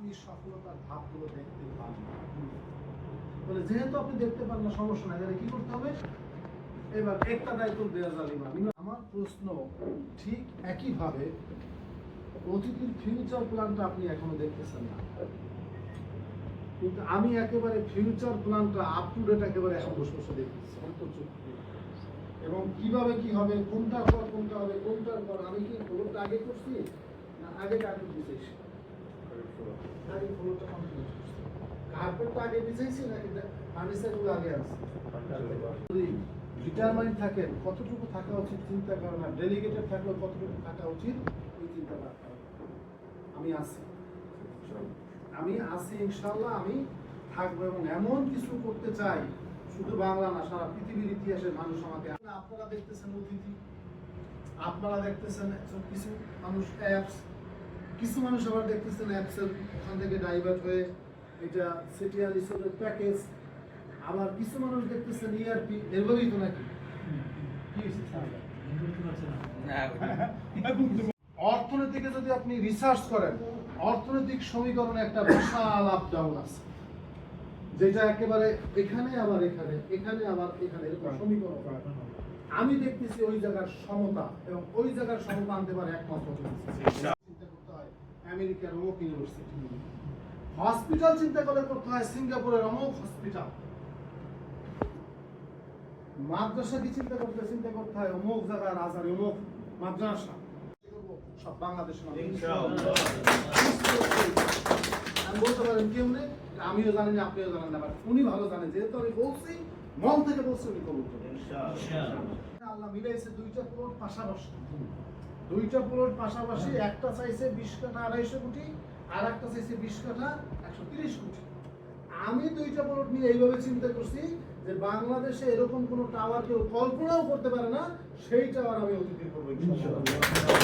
আপনি সফলতার ধাপগুলো দেখতে পান না। বলে যেহেতু আপনি দেখতে পান না, সমস্যা নাই, তাহলে কি করতে হবে? এবার একটা দায়িত্ব দেওয়া জালিমা। আমার প্রশ্ন ঠিক একইভাবে অতীতের ফিউচার প্ল্যানটা আপনি এখনো দেখতেছেন না, কিন্তু আমি একেবারে ফিউচার প্ল্যানটা আপ টু ডেট একেবারে এখন বসে বসে দেখতেছি অন্তর্চোখ দিয়ে। এবং কিভাবে কি হবে, কোনটার পর কোনটা হবে, কোনটার পর আমি কি খবরটা আগে করছি না আগে কার্পেট বিছাইছি, আগে খবরটা কমপ্লিট করছি, কার্পেটটা আগে বিছাইছি নাকি ফার্নিচারগুলো আগে আছে। যদি ডিটারমাইন্ড থাকেন কতটুকু থাকা উচিত চিন্তা করেন, না ডেলিগেটেড থাকলেও কতটুকু থাকা উচিত ওই চিন্তা রাখতে হবে। আমি আছি, আমি আছি ইনশাল্লাহ, আমি থাকবো এবং এমন কিছু করতে চাই শুধু বাংলা না সারা পৃথিবীর ইতিহাসের মানুষ আমাকে। আপনারা দেখতেছেন অতিথি, আপনারা দেখতেছেন কিছু মানুষ অ্যাপস, কিছু মানুষ আবার দেখতেছেন অ্যাপসের ওখান থেকে ডাইভার্ট হয়ে এটা সিটিআর রিসোর্টের প্যাকেজ, আবার কিছু মানুষ দেখতেছেন ইআরপি। এরভাবেই তো নাকি অর্থনীতিকে যদি আপনি রিসার্চ করেন, অর্থনৈতিক সমীকরণে একটা বিশাল আপ ডাউন আছে, যেটা একেবারে এখানে আবার এখানে, এখানে আবার এখানে, এরকম সমীকরণ। আমি দেখতেছি ওই জায়গার সমতা, এবং ওই জায়গার সমতা আনতে পারে একমাত্র চিন্তা করতে হয় আমেরিকার অমুক ইউনিভার্সিটি, হসপিটাল চিন্তা করতে হয় সিঙ্গাপুরের অমুক হসপিটাল, মাদ্রাসা কি চিন্তা করতে হয় অমুক জায়গার আজারে অমুক মাদ্রাসা। সব বাংলাদেশের আমি বলতে পারেন কেউ নেই, আমিও জানি না, আপনিও জানেন না, উনি ভালো জানেন, যেহেতু আমি বলছি, মন থেকে বলছি, উনি কবুল করবেন। আল্লাহ মিলাইছে দুইটা প্লট পাশাপাশি, দুইটা প্লট পাশাপাশি, একটা চাইছে 20 কাঠা 250 কোটি, আর একটা চাইছে 20 কাঠা 130 কোটি। আমি দুইটা প্লট নিয়ে এইভাবে চিন্তা করছি যে বাংলাদেশে এরকম কোন টাওয়ার কেউ কল্পনাও করতে পারে না, সেই টাওয়ার আমি অতিথি করবো ইনশাআল্লাহ।